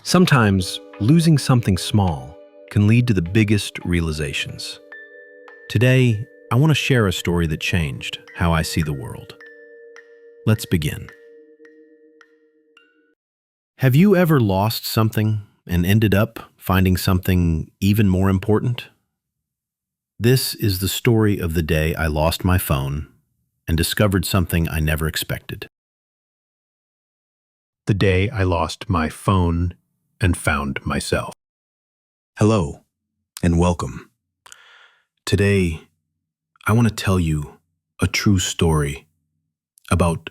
Sometimes losing something small can lead to the biggest realizations. Today, I want to share a story that changed how I see the world. Let's begin. Have you ever lost something and ended up finding something even more important? This is the story of the day I lost my phone and discovered something I never expected. The day I lost my phone and found myself. Hello, and welcome. Today, I want to tell you a true story about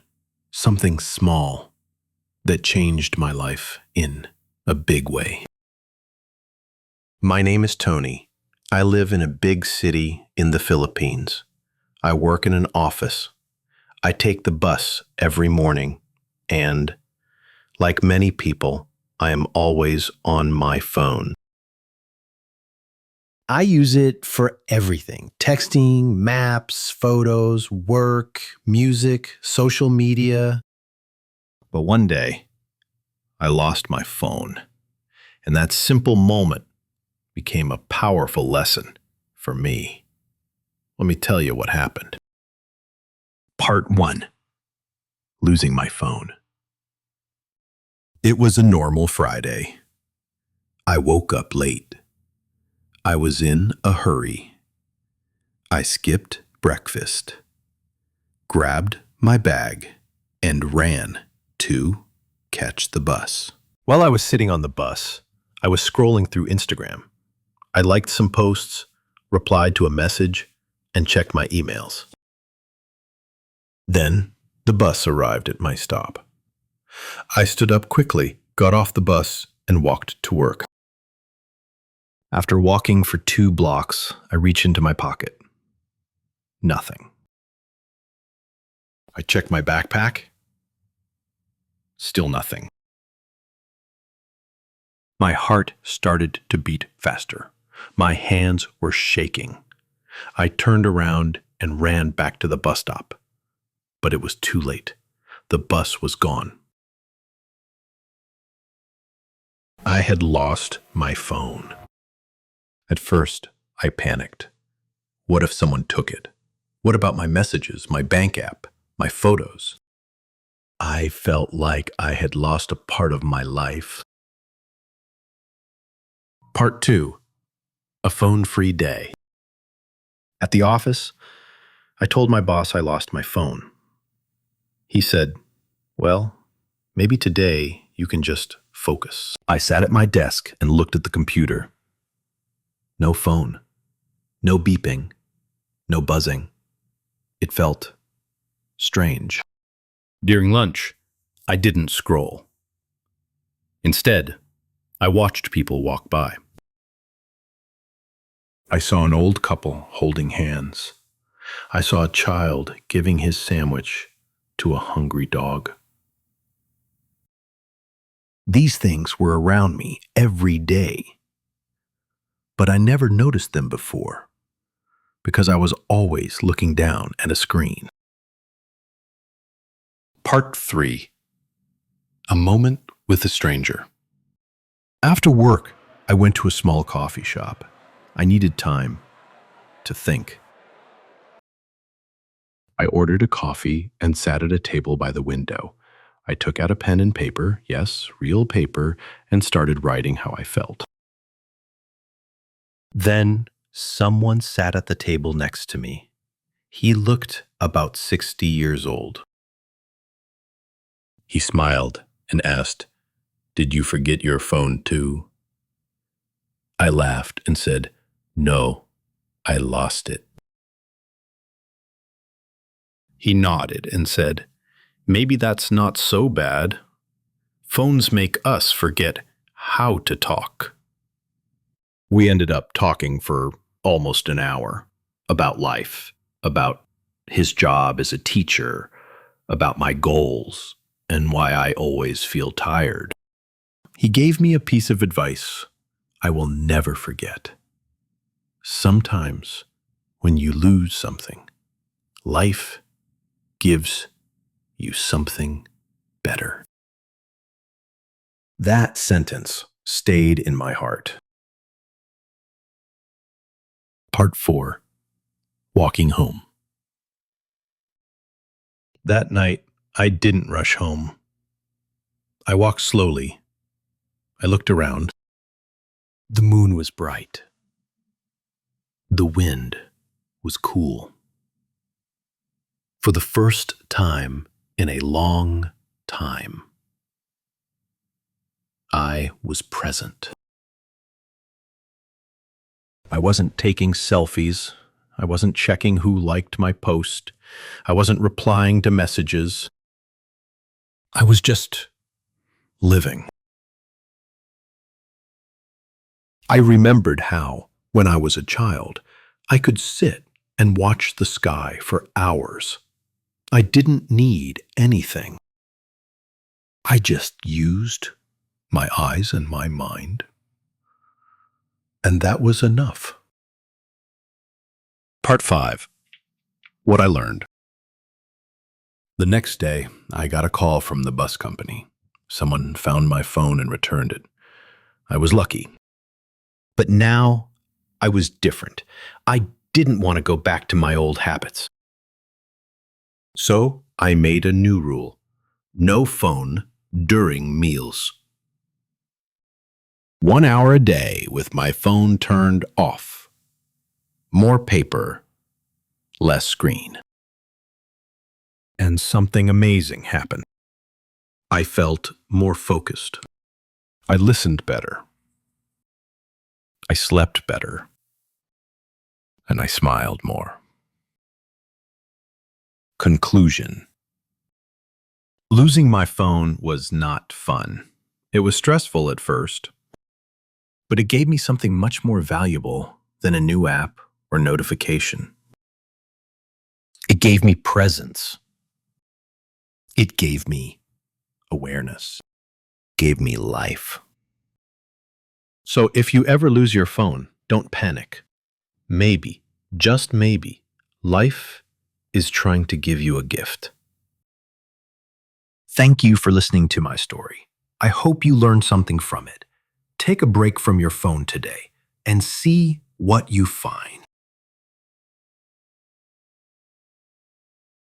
something small that changed my life in a big way. My name is Tony. I live in a big city in the Philippines. I work in an office. I take the bus every morning, and like many people, I am always on my phone. I use it for everything: texting, maps, photos, work, music, social media. But one day, I lost my phone, and that simple moment became a powerful lesson for me. Let me tell you what happened. Part 1. Losing my phone. It was a normal Friday. I woke up late. I was in a hurry. I skipped breakfast, grabbed my bag, and ran to catch the bus. While I was sitting on the bus, I was scrolling through Instagram. I liked some posts, replied to a message, and checked my emails. Then the bus arrived at my stop. I stood up quickly, got off the bus, and walked to work. After walking for 2 blocks, I reach into my pocket. Nothing. I check my backpack. Still nothing. My heart started to beat faster. My hands were shaking. I turned around and ran back to the bus stop. But it was too late. The bus was gone. I had lost my phone. At first, I panicked. What if someone took it? What about my messages, my bank app, my photos? I felt like I had lost a part of my life. Part 2. A phone-free day. At the office, I told my boss I lost my phone. He said, "Well, maybe today you can just focus." I sat at my desk and looked at the computer. No phone, no beeping, no buzzing. It felt strange. During lunch, I didn't scroll. Instead, I watched people walk by. I saw an old couple holding hands. I saw a child giving his sandwich to a hungry dog. These things were around me every day, but I never noticed them before because I was always looking down at a screen. Part 3. A moment with a stranger. After work, I went to a small coffee shop. I needed time to think. I ordered a coffee and sat at a table by the window. I took out a pen and paper, yes, real paper, and started writing how I felt. Then someone sat at the table next to me. He looked about 60 years old. He smiled and asked, "Did you forget your phone too?" I laughed and said, "No, I lost it." He nodded and said, "Maybe that's not so bad. Phones make us forget how to talk." We ended up talking for almost an hour about life, about his job as a teacher, about my goals, and why I always feel tired. He gave me a piece of advice I will never forget. Sometimes when you lose something, life gives you something better. That sentence stayed in my heart. Part 4. Walking home. That night, I didn't rush home. I walked slowly. I looked around. The moon was bright. The wind was cool. For the first time in a long time, I was present. I wasn't taking selfies. I wasn't checking who liked my post. I wasn't replying to messages. I was just living. I remembered how, when I was a child, I could sit and watch the sky for hours. I didn't need anything. I just used my eyes and my mind. And that was enough. Part 5. What I learned. The next day, I got a call from the bus company. Someone found my phone and returned it. I was lucky. But now, I was different. I didn't want to go back to my old habits. So, I made a new rule. No phone during meals. 1 hour a day with my phone turned off. More paper, less screen. And something amazing happened. I felt more focused. I listened better. I slept better. And I smiled more. Conclusion. Losing my phone was not fun. It was stressful at first, but it gave me something much more valuable than a new app or notification. It gave me presence. It gave me awareness. It gave me life. So if you ever lose your phone, don't panic. Maybe, just maybe, life is trying to give you a gift. Thank you for listening to my story. I hope you learned something from it. Take a break from your phone today and see what you find.